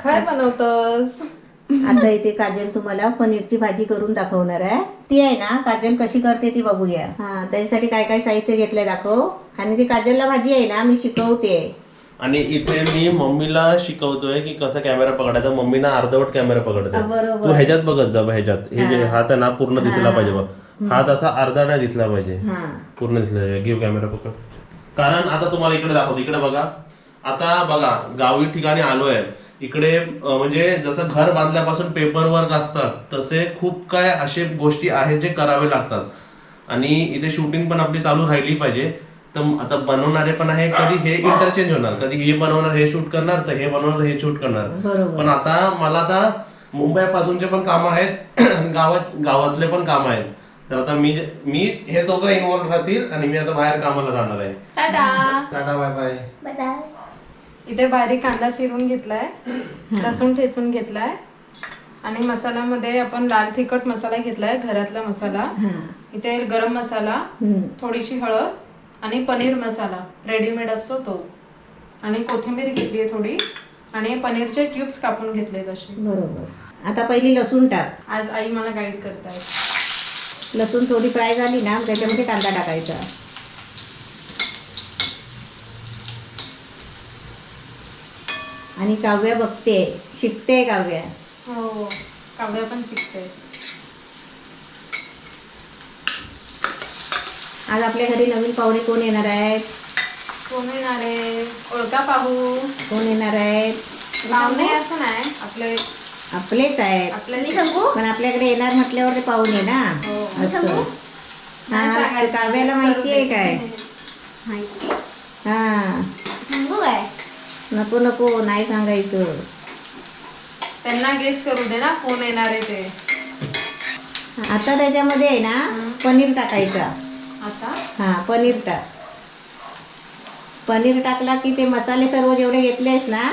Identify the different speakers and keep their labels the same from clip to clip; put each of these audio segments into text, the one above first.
Speaker 1: काय बनवतस?
Speaker 2: आता इथे काजल तुम्हाला पनीरची भाजी करून दाखवणार आहे. ती आहे ना काजल कशी करते ती बघूया. हा, त्याच्यासाठी काय काय साहित्य घेतलंय दाखव. आणि ती काजलला भाजी आहे ना मी शिकवते.
Speaker 3: आणि इथे मी मम्मीला शिकवतोय की कसा कॅमेरा पकडायचा. मम्मीना अर्धवट कॅमेरा पकडते.
Speaker 2: बरोबर.
Speaker 3: तू ह्याच्यात बघत जा, ह्याच्यात हे जे हात आहे ना पूर्ण दिसला पाहिजे बघ. हात असा अर्धा नाही दिसला पाहिजे, पूर्ण दिसला पाहिजे. घेऊ कॅमेरा पकड. कारण आता तुम्हाला इकडे दाखवतो, इकडे बघा. आता बघा गावी ठिकाणी आलोय इकडे, म्हणजे जसं घर बांधल्यापासून पेपर वर्क असतात तसे खूप काय असे गोष्टी आहेत जे करावे लागतात. आणि इथे शूटिंग पण आपली चालू राहिली पाहिजे. तर आता बनवणारे पण आहे, कधी हे इंटरचेंज होणार, कधी हे बनवणार हे शूट करणार, तर हे बनवणार हे शूट करणार. पण आता मला आता मुंबई पासूनचे पण काम आहेत गावातले पण काम आहेत. तर आता मी हे दोघं इन्व्हॉल्व राहतील आणि मी आता बाहेर कामाला जाणार आहे.
Speaker 1: टाटा.
Speaker 3: Tata, bye bye.
Speaker 1: इथे बारीक कांदा चिरून घेतलाय, लसूण ठेचून घेतलाय आणि मसाल्यामध्ये आपण लाल तिखट मसाला घेतलाय, घरातला मसाला. इथे गरम मसाला, थोडीशी हळद आणि पनीर मसाला रेडीमेड असतो तो, आणि कोथिंबीर घेतली आहे थोडी, आणि पनीरचे क्यूब्स कापून घेतले तसे.
Speaker 2: बरोबर. आता पहिली लसूण टाक.
Speaker 1: आज आई मला गाईड करताय.
Speaker 2: लसूण थोडी फ्राय झाली ना त्याच्यामध्ये कांदा टाकायचा. आणि काव्या बघते, शिकते काव्या.
Speaker 1: हो, काव्या पण शिकते.
Speaker 2: आज आपल्या घरी नवीन पाहुणे कोण येणार आहेत?
Speaker 1: कोण येणार आहे? ओळखा पाहू.
Speaker 2: कोण येणार आहेत?
Speaker 1: पाहुणे असं नाही, आपले
Speaker 2: आपलेच आहेत.
Speaker 1: आपले
Speaker 2: पण आपल्याकडे येणार म्हटल्यावर ते पाहुणे ना. असं. हा, काव्याला माहिती आहे काय? हा, नको नको नाही सांगायचं.
Speaker 1: त्यांना गेस करू दे ना कोण येणार आहे ते.
Speaker 2: आता त्याच्यामध्ये आहे ना पनीर टाकायचा.
Speaker 1: आता
Speaker 2: हा, पनीर टाक. पनीर टाकला की ते मसाले सर्व जेवढे घेतलेस ना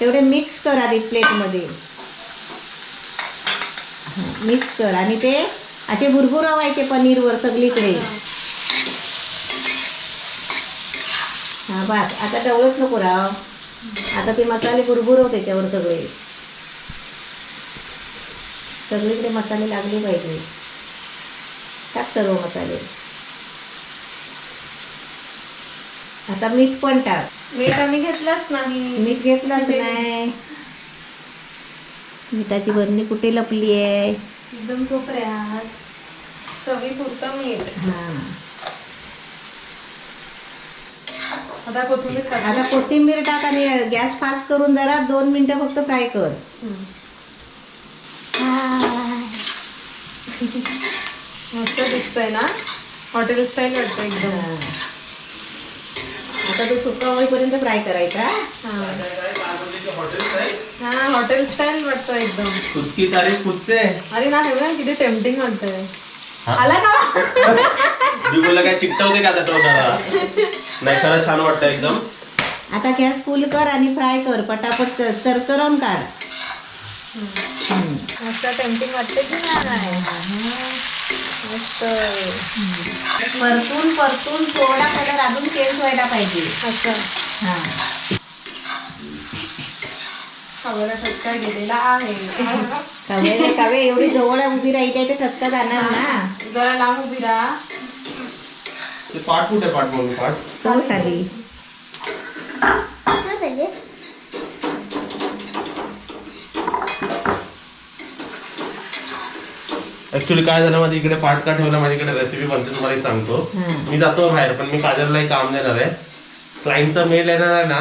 Speaker 2: तेवढे मिक्स कर आधी प्लेटमध्ये. मिक्स कर आणि ते असे भुरभुर व्हायचे पनीरवर सगळीकडे. हा बस, आता डवळच नको राव. आता ते मसाले भुरभुरव त्याच्यावर सगळे. सगळीकडे मसाले लागले पाहिजे. टाक सर्व मसाले. आता मीठ पण टाक.
Speaker 1: मीठ आम्ही घेतलंच नाही.
Speaker 2: मीठ घेतलंच नाही. मिठाची बरणी कुठे लपली आहे?
Speaker 1: एकदम कोपऱ्यात. चवीपुरतं मीठ.
Speaker 2: हा,
Speaker 1: आता कोथिंबीर टाक.
Speaker 2: आता कोथिंबीर टाक आणि गॅस फास्ट करून जरा 2 मिनिटं फक्त फ्राय कर.
Speaker 1: मस्त दिसतंय ना, हॉटेल स्टाईल वाटतं एकदम.
Speaker 2: आता तो सुका होईपर्यंत फ्राय करायचा.
Speaker 1: हा, हॉटेल स्टाईल वाटतं एकदम.
Speaker 3: कुचकी तारीख कुचसे.
Speaker 1: अरे ना, हे बघ, किती टेम्पटिंग वाटतंय. आला का?
Speaker 3: मी बोला काय चिकटवते का आता टोकाला? नाही, खरं छान वाटतं एकदम.
Speaker 2: आता गॅस फुल कर आणि फ्राय कर पटापट, चरचरवून काढ.
Speaker 1: मस्त टेम्पटिंग वाटते की नाही? मस्त.
Speaker 2: परतून परतून थोडा कलर अजून चेंज व्हायला पाहिजे.
Speaker 1: असं
Speaker 2: हा,
Speaker 1: खबर ठसका गेलेला आहे.
Speaker 2: काव्या काव्या एवढी जवळ उभी राहिली तर ठसका जाणार ना.
Speaker 1: जरा लांब उभी राहा.
Speaker 3: ते पाठ कुठे? पाठ मम्मी पाठ
Speaker 2: तो खाली.
Speaker 3: ऍक्च्युली काय झालं, माझ्या इकडे पाठ का ठेवला, माझ्याकडे रेसिपी बनते तुम्हाला एक सांगतो. मी जातो बाहेर, पण मी काजलला एक काम देणार आहे. क्लायंटचा मेल येणार आहे ना,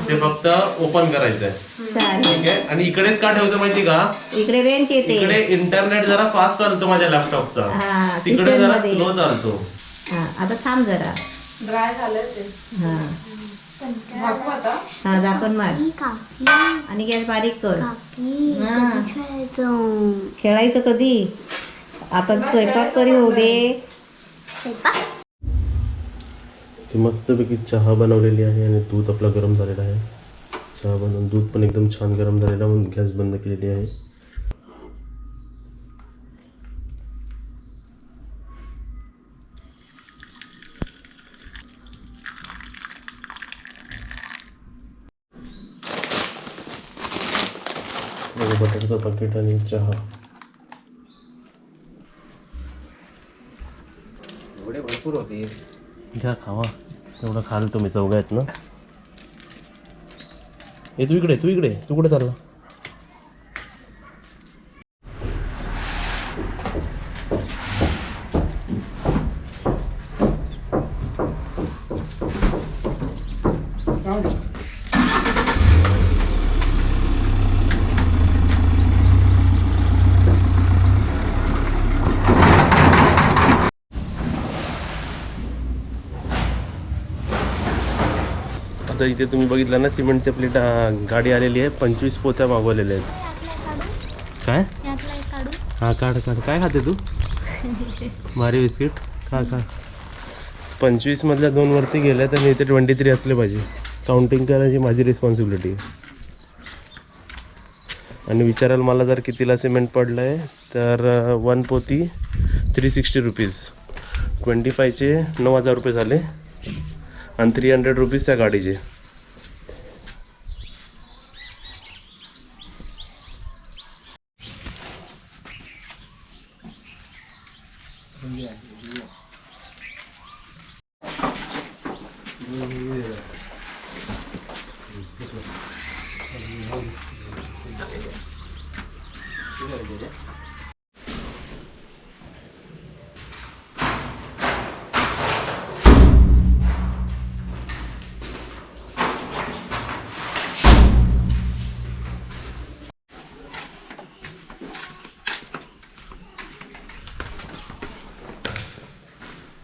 Speaker 3: ते फक्त ओपन करायचं आहे. ठीक आहे. आणि इकडेच का ठेवतो माहिती का?
Speaker 2: इकडे रेंज येते.
Speaker 3: इकडे इंटरनेट जरा फास्ट चालतो माझ्या लॅपटॉपचा,
Speaker 2: हा,
Speaker 3: तिकडे
Speaker 2: kitchen
Speaker 3: जरा
Speaker 2: मध्ये.
Speaker 3: स्लो चालतो.
Speaker 2: हा, आता थांब जरा.
Speaker 1: ड्राय झालं ते.
Speaker 2: हा
Speaker 1: झाकू आता.
Speaker 2: हा, झाकण मार आणि गॅस बारीक कर. हा. खेळायचं कधी? आता स्वयंपाक करी होऊ दे.
Speaker 3: मस्तपैकी चहा बनवलेली आहे आणि दूध आपला गरम झालेला आहे. चहा बनवून दूध पण एकदम छान गरम झालेला, म्हणून गॅस बंद केलेली आहे. बटरचं पाकिट आणि चहा.
Speaker 4: एवढे भरपूर होते.
Speaker 3: घ्या खावा, तेवढं खाल तुम्ही चौघ आहेत ना. ए तू इकडे तू कुठे चालला? आता इथे तुम्ही बघितलं ना, सिमेंटच्या प्लेट गाडी आलेली आहे. 25 पोत्या मागवलेल्या आहेत. काय हा काढ काय खाते तू? मारी बिस्किट खा. 25 मधल्या 2 वरती गेल्या तर इथे 23 असले पाहिजे. काउंटिंग करायची माझी रिस्पॉन्सिबिलिटी. आणि विचाराल मला जर कितीला सिमेंट पडलं आहे तर 1 पोती 360 रुपीज. 25चे 9,000 रुपये झाले आणि 300 रुपीज त्या गाडीचे.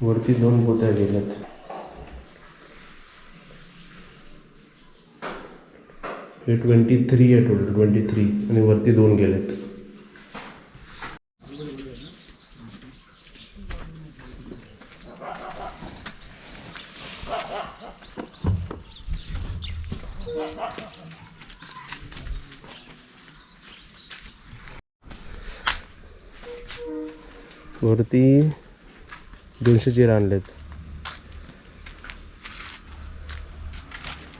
Speaker 3: वरती 2 पोत्या गेल्यात. हे 23 आहे टोटल, 23 आणि वरती 2 गेलेत. वरती 200 चेर आणलेत.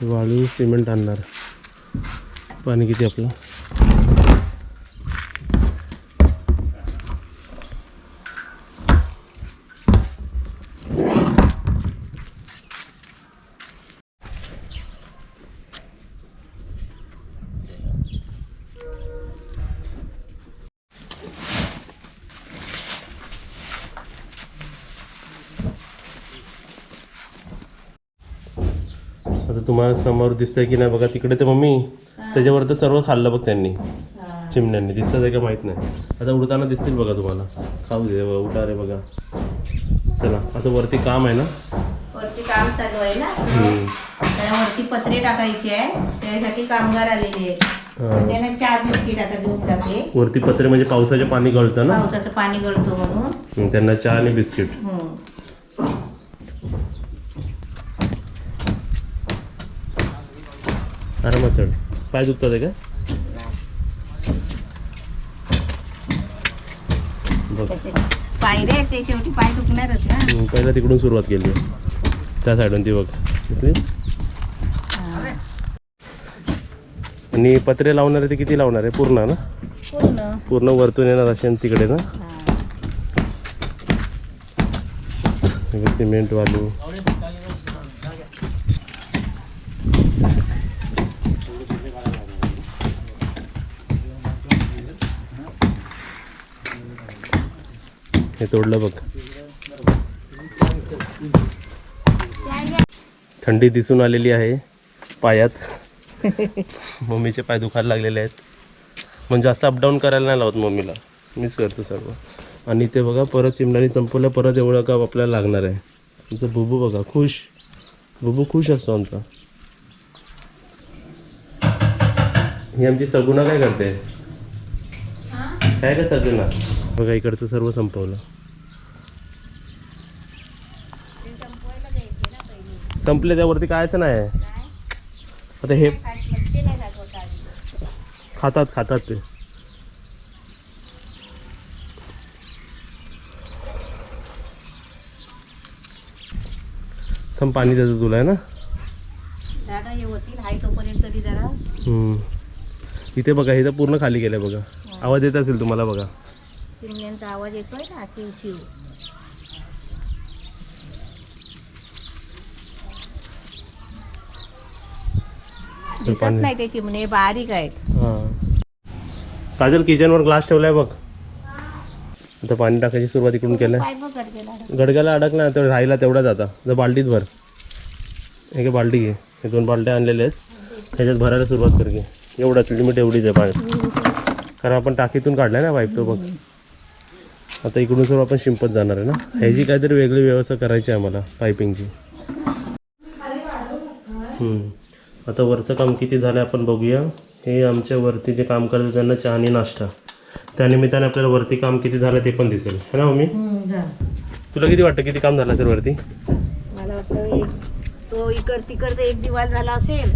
Speaker 3: वाळू सिमेंट आणणार. पाणी किती आपलं? आता तुम्हाला समोर दिसतंय की नाही बघा, तिकडे ते मम्मी त्याच्यावर तर सर्व खाल्लं बघ त्यांनी, चिमण्यांनी. दिसतं आहे का माहीत नाही. आता उडताना दिसतील बघा तुम्हाला. खाऊ दे उडा रे बघा. चला आता वरती काम आहे ना,
Speaker 2: वरती काम चालू आहे ना, वरती पत्रे टाकायचे आहे. त्यासाठी कामगार आलेले आहेत. त्यांना 4 बिस्किट आता घेऊन जाते.
Speaker 3: वरती पत्रे म्हणजे पावसाचे पाणी गळतं ना,
Speaker 2: पावसाचं पाणी गळतो म्हणून
Speaker 3: त्यांना चहा आणि बिस्किट. आरामात चढ. पाय दुखतात आहे का बघ.
Speaker 2: पायरे आहेत ते, शेवटी पाय दुखणारच ना.
Speaker 3: पहिला तिकडून सुरुवात केली, त्या साईडून ती बघ. आणि पत्रे लावणार आहे ते किती लावणार आहे? पूर्ण ना, पूर्ण वरतून येणार असे तिकडे ना. सिमेंट वालू हे तोडलं बघ. थंडी दिसून आलेली आहे पायात. मम्मीचे पाय दुखायला लागलेले आहेत. म्हणजे जास्त अपडाऊन करायला नाही लावत मम्मीला, मीच करतो सर्व. आणि ते बघा परत चिमण्याने संपवलं. परत एवढं काम आपल्याला लागणार आहे. आमचं बुबू बघा खुश. बुबू खुश असतो आमचा. ही आमची सगुणा काय करते? काय का सगुणा बघा, इकडचं सर्व संपवलं. संपले त्यावरती कायच नाही. आता हे खातात ते. थांब पाणी देतो तुला आहे ना. इथे बघा, इथं पूर्ण खाली गेलंय बघा. आवाज येत असेल तुम्हाला बघा.
Speaker 2: चिमण्यांचा आवाज येतोय ना, चिव चिव. दिसत नाही ते चिमणे, बारीक आहेत.
Speaker 3: हां काजल, किचनवर ग्लास ठेवलाय बघ. आता पाणी टाकायची सुरुवात इकडून केलंय.
Speaker 2: पाय बघ गडगेला.
Speaker 3: गडग्याला अडकला तर राहिला तेवढाच. आता जर बाल्टीत भर, एक बाल्टी घे. हे 2 बाल्ट्या आणलेल्या आहेत, त्याच्यात भरायला सुरुवात कर. घे एवढाच, लिमिट एवढीच आहे पाणी. कारण आपण टाकीतून काढलाय ना पाईप तो बघ. आता इकडून सर्व आपण शिंपत जाणार आहे ना. ह्याची काहीतरी वेगळी व्यवस्था करायची आहे आम्हाला पायपिंगची. आता वरचं काम किती झालं आपण बघूया. हे आमच्या वरती जे काम करतात त्यांना चहा आणि नाश्ता. त्यानिमित्ताने आपल्याला वरती काम किती झालं ते पण दिसेल, है ना मम्मी? तुला किती वाटतं किती काम झालं असेल वरती?
Speaker 2: मला वाटतं तो इकड तिकडचा एक दिवाल झाला असेल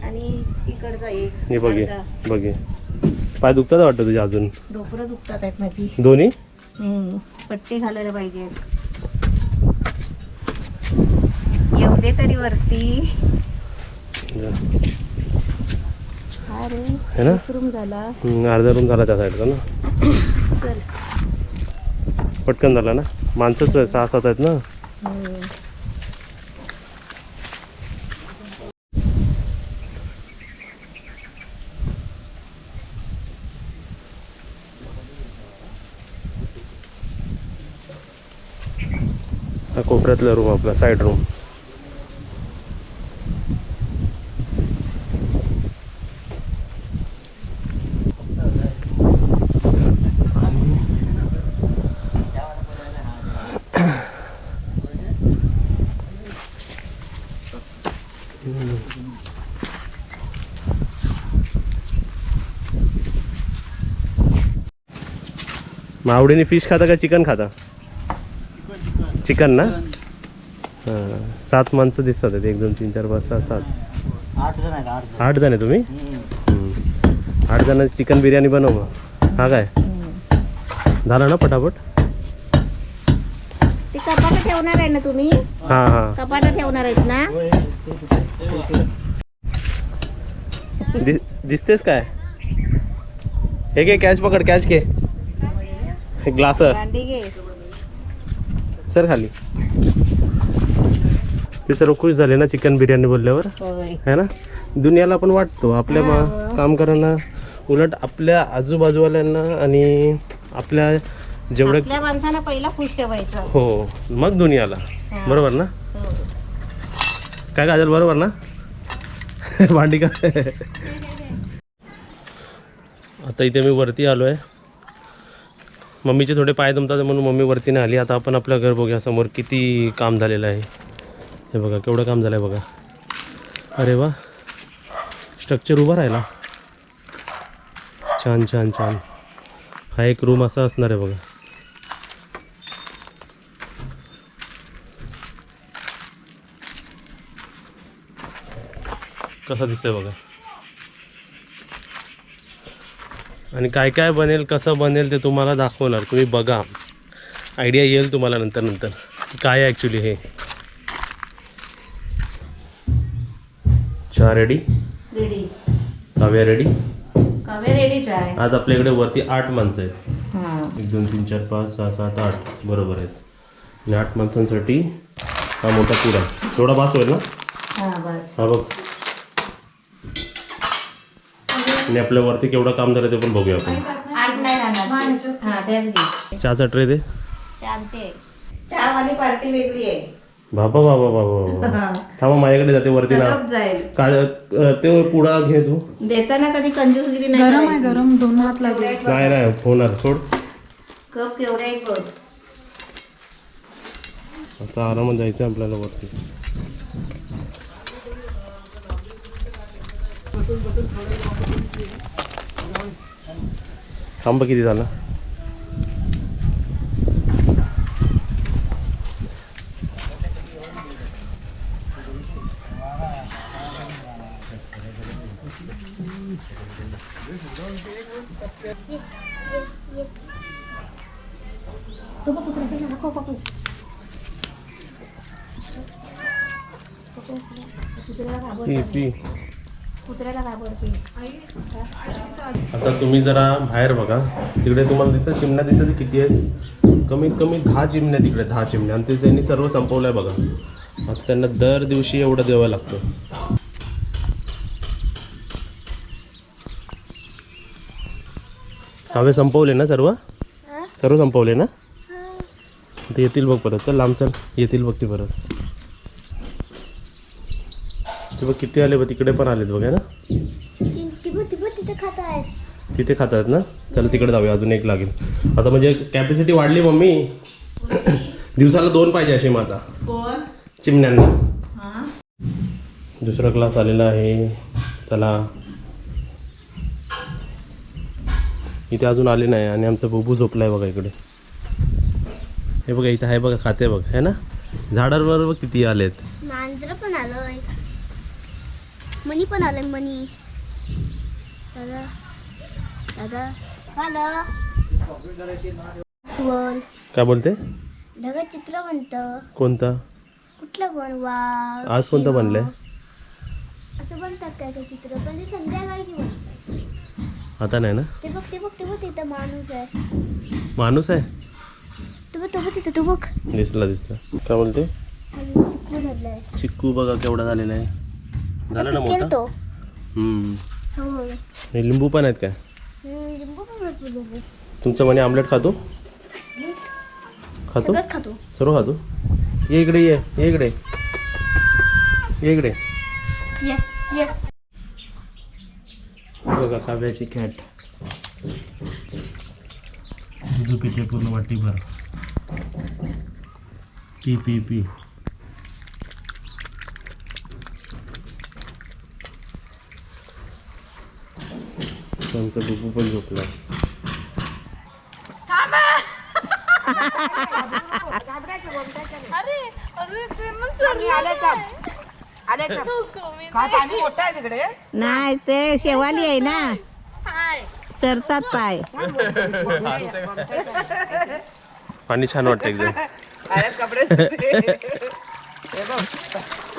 Speaker 2: आणि इकडचा एक.
Speaker 3: हे बघे बघे, पाय दुखतात वाटतं तुझे अजून?
Speaker 2: डोकरं दुखतात आहेत माझी
Speaker 3: दोन्ही.
Speaker 2: पट्टे घालायला पाहिजे. येऊ दे तरी वरती. अरे
Speaker 3: है ना,
Speaker 2: रूम झाला.
Speaker 3: अर्धा रूम झाला त्या साईडचा ना.
Speaker 2: चल
Speaker 3: पटकन झाला ना. माणसंच 6-7 आहेत ना. हा कोपऱ्यातला रूम आपला, साईड रूम. मावडीने फिश खाता का चिकन खाता? चिकन ना. हां 7 माणसं दिसतात. 1 2 3 4 5 6 7 8 जण आहे तुम्ही. 8 जण चिकन बिर्याणी बनव मग. हा काय झाला ना पटापट.
Speaker 2: ते कपाट ठेवणार आहे ना तुम्ही?
Speaker 3: हां हां
Speaker 2: कपाट ठेवणार आहेत ना.
Speaker 3: दिसतेस काय? हे घे कॅच पकड, कॅच घे. हे ग्लास
Speaker 2: भांडी घे.
Speaker 3: सर खाली. ते सर्व खुश झाले ना चिकन बिर्याणी बोलल्यावर, है ना. दुनियाला पण वाटतो आपल्या कामगारांना, उलट आपल्या आजूबाजूवाल्यांना आणि आपल्या जेवढे
Speaker 2: आपल्या माणसांना पहिला खुश ठेवायचं.
Speaker 3: हो, मग दुनियाला. बरोबर ना. काय काजल, बरोबर ना. भांडी का. आता इथे मी वरती आलो आहे. मम्मीचे थोडे पाय दमतात म्हणून मम्मी वरती नाही आली. आता आपण आपलं घर बघूया समोर किती काम झालेलं आहे. हे बघा केवढं काम झालं आहे बघा. अरे वा, स्ट्रक्चर उभा राहिला. छान छान छान. हा एक रूम असा असणार आहे बघा. कसा दिसतोय बघा. आणि काय काय बनेल, कसं बनेल ते तुम्हाला दाखवणार. तुम्ही बघा, आयडिया येईल तुम्हाला नंतर नंतर काय ॲक्च्युली. हे चहा ready,
Speaker 2: ready.
Speaker 3: Kavya ready.
Speaker 2: Kavya रेडीच आहे.
Speaker 3: आज आपल्याकडे वरती 8 माणसं आहेत.
Speaker 2: हां
Speaker 3: 1 2 3 4 5 6 7 8 बरोबर आहेत. आणि 8 माणसांसाठी हा मोठा पुडा थोडा बास होईल ना.
Speaker 2: हां बस.
Speaker 3: हा बघ. आणि आपल्या वरती केवढं काम झालं ते पण बघूया आपण.
Speaker 2: आठ नाही राहणार. हां त्याच घे.
Speaker 3: चहाचा ट्रे दे.
Speaker 2: चालते. चहावाली पार्टी वेगळी आहे.
Speaker 3: बाबा बाबा बाबा थांबा, माझ्याकडे जाते वरती ना.
Speaker 2: गप जाईल.
Speaker 3: काय ते पुडा घे तू.
Speaker 2: देताना कधी कंजूसगिरी नाही
Speaker 1: गरम आहे,
Speaker 2: करायची.
Speaker 1: गरम 2 हात लागले.
Speaker 3: नाही नाही होणार, सोड.
Speaker 2: कप केवढे आहेत बघ.
Speaker 3: आता आरामात जायचं आपल्याला वरती. थांब किती झालं. पी.
Speaker 2: कुत्र्याला घाबरते.
Speaker 3: आता तुम्ही जरा बाहेर बघा, तिकडे तुम्हाला दिसत चिमण्या दिसत किती आहेत? कमीत कमी 10 चिमण्या तिकडे, 10 चिमण्या, आणि ते त्यांनी सर्व संपवलंय बघा. आता त्यांना दर दिवशी एवढं द्यावं लागतं. हवे संपवले ना सर्व? सर्व संपवले ना? ते येतील बघ परत. चल लांब चल, येतील बघ ते परत. ते बघ किती आले बघ, तिकडे पण आलेत बघ, है ना? तिथे खातात ना. चला तिकडे जाऊया, अजून एक लागेल. आता म्हणजे कॅपॅसिटी वाढली मम्मी. दिवसाला 2 पाहिजे असे मग आता चिमण्यांना. दुसरा क्लास आलेला आहे. चला, इथे अजून आले नाही आणि आमचा बुबू झोपलाय बघा इकडे. हे बघा इथे आहे बघा, खाते बघ, है ना? झाडावर बघ किती आलेत.
Speaker 5: मांजर पण आलोय, मनी पण आलंय. मनी दादा दादा हॅलो बोल.
Speaker 3: काय बोलते?
Speaker 5: ढगात चित्र बनतं.
Speaker 3: कोणता?
Speaker 5: कुठलं कोण वाव
Speaker 3: आज कोणतं बनलंय?
Speaker 5: असं बनतात काय काय चित्र, पण ते संध्याकाळी की बनतात.
Speaker 3: आता नाही ना?
Speaker 5: ते बघ ते बघ ते बघ, तिथं माणूस आहे.
Speaker 3: माणूस आहे?
Speaker 5: तू बघ तो बघ तिथं, तू बघ.
Speaker 3: दिसला दिसला. काय बोलते?
Speaker 5: आणि चिकू धरलाय.
Speaker 3: चिक्कू बघा केवढा झालेला आहे. झालं ना मोठा?
Speaker 5: खेळतो. हो.
Speaker 3: हे लिंबू पण आहेत काय?
Speaker 5: लिंबू पण भरपूर बघू.
Speaker 3: तुमचं म्हणे आमलेट खातो? खातो?
Speaker 5: सगळं खातो.
Speaker 3: सर्व खातो? ये इकडे, ये इकडे, ये इकडे.
Speaker 5: ये ये.
Speaker 3: बघा काव्याची कॅट दूध पिते पूर्ण वाटीभर. P P P. आमचा बुबू पण झोपला.
Speaker 2: नाही ते शेवाली आहे ना, सरतात पाय.
Speaker 3: पाणी छान वाटतं एकदम.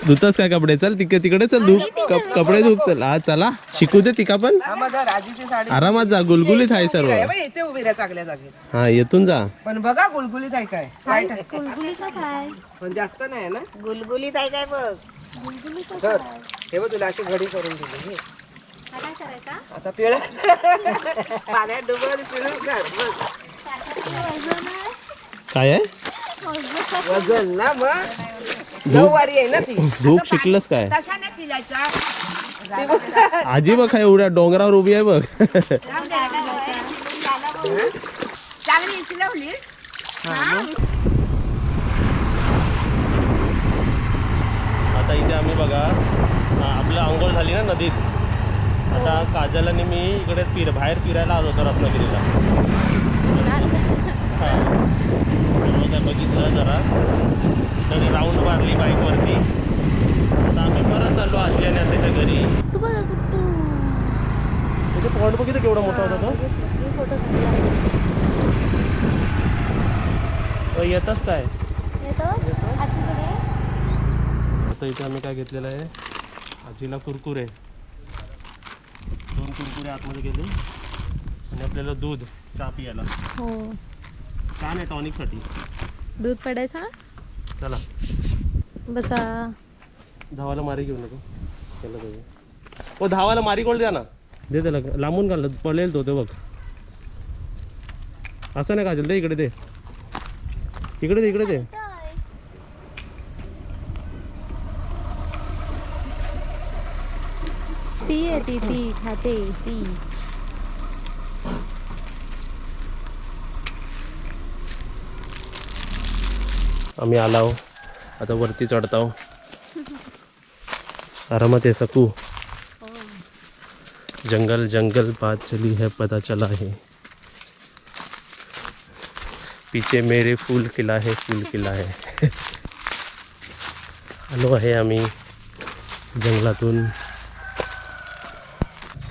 Speaker 3: धुतस काय कपडे? चल तिकडे चल, धूप कपडे धूप. चल आज चला शिकू दे तिका पण. आरामात जा, गुलगुलीत आहे सर्व.
Speaker 6: इथे उभी राहा चांगल्या जागी.
Speaker 3: हा येतून जा.
Speaker 6: पण बघा गुलगुलीत आहे काय? काय आहे?
Speaker 5: गुलगुलीचं काय?
Speaker 6: पण जास्त नाही ना.
Speaker 2: गुलगुलीत आहे काय बघ.
Speaker 6: सर हे बघ, तुला अशी घडी करून दिली. हे.
Speaker 5: काय करायचा?
Speaker 6: आता पिळ पाण्यात डुबवून पिळून काढ. बघ.
Speaker 3: काय आहे?
Speaker 6: वजन ना मग नऊवारी आहे ना ती.
Speaker 3: धूप शिकलंस काय? आजी बघ काय एवढ्या डोंगरावर उभी आहे बघ. आता इथे आम्ही बघा आपलं आंघोळ झाली ना नदीत. आता काजल आणि मी इकडे बाहेर फिरायला आलो होतो रत्नागिरीला. हा सर्व काय बघितलं जरा, तरी राऊंड मारली बाईकवरती. आता आम्ही परत चाललो आजी आणि त्याच्या घरी. तिथे पॉइंट बघितलं केवढा मोठा होता तो. येतच काय आता इथे आम्ही काय घेतलेलं आहे, आजीला कुरकुरे, 2 कुरकुरे आतमध्ये गेले आणि आपल्याला दूध, चहा पियाला.
Speaker 1: हो,
Speaker 3: छान आहे टॉनिकसाठी.
Speaker 1: दूध पडायचा.
Speaker 3: चला
Speaker 1: बसा.
Speaker 3: धावाला मारी घेऊ नको त्याला पाहिजे. ओ धावाला मारी गोल्ड द्या ना. दे त्याला, लांबून घाल पळेल तो. ते बघ असं नाही काजल, दे इकडे, दे इकडे, दे इकडे, दे.
Speaker 1: ती आहे ती खाते ती.
Speaker 3: आम्ही आलाव आता वरती चढताव. आरामात आहे सकू. जंगल जंगल बात चली है पता चला है, पीछे मेरे फूल खिला है, फूल खिला है. आलो आहे आम्ही जंगलातून.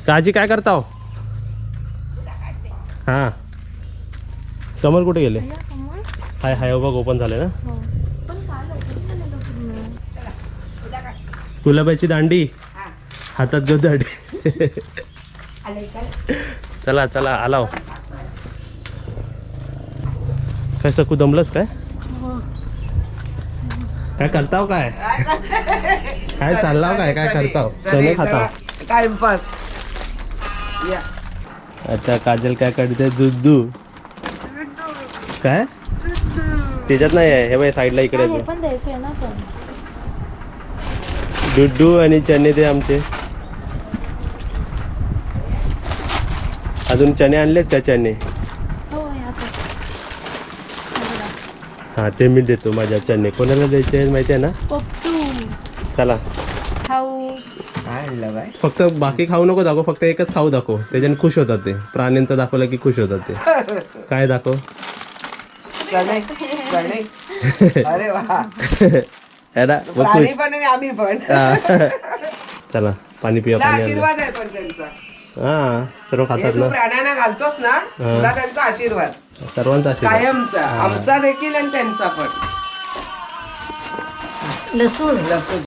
Speaker 3: काजी काय करता हो? हां कमल कुठे गेले? हाय हाय बघ ओपन झाले ना. गुलाबाची दांडी हातात गदड.
Speaker 1: आले का?
Speaker 3: चला चला आलाव. काय सकू दमलंस काय? काय करताव काय? काय चाललाव काय काय करताव? चणे खाताव.
Speaker 6: टाइमपास. या
Speaker 3: अच्छा काजल काय करते? दूध काय त्याच्यात नाही आहे. हे बाई साईडला इकडे
Speaker 1: हे पण द्यायचं आहे ना पण.
Speaker 3: डुड्डू आणि चणे ते आमचे. अजून चणे आणलेत का? चणे
Speaker 1: हो
Speaker 3: हा ते मी देतो. माझ्या चणे कोणाला द्यायचे आहेत माहिती आहे ना?
Speaker 1: पप्पू
Speaker 3: चला
Speaker 1: खाऊ.
Speaker 6: काय आणलं बाय?
Speaker 3: फक्त बाकी खाऊ नको दाखव. फक्त एकच खाऊ दाखव. त्याच्याने खुश होतात ते. प्राण्यांचं दाखवलं की खुश होतात ते. काय दाखव?
Speaker 6: चणे चणे. अरे वा.
Speaker 3: याला बघ
Speaker 6: प्राणी
Speaker 3: खुश.
Speaker 6: पण आणि आम्ही पण.
Speaker 3: चला पाणी पिया.
Speaker 6: तुला
Speaker 3: पाणी आणलं.
Speaker 6: आशीर्वाद आहे पण त्यांचा.
Speaker 3: हा सर्व
Speaker 6: हे
Speaker 3: खातात
Speaker 6: तू
Speaker 3: ना.
Speaker 6: प्राण्यांना घालतोस ना तुला त्यांचा आशीर्वाद
Speaker 3: सर्वांचा आशीर्वाद.
Speaker 6: कायमचा. आमचा देखील आणि त्यांचा पण.
Speaker 2: लसूण
Speaker 6: लसूण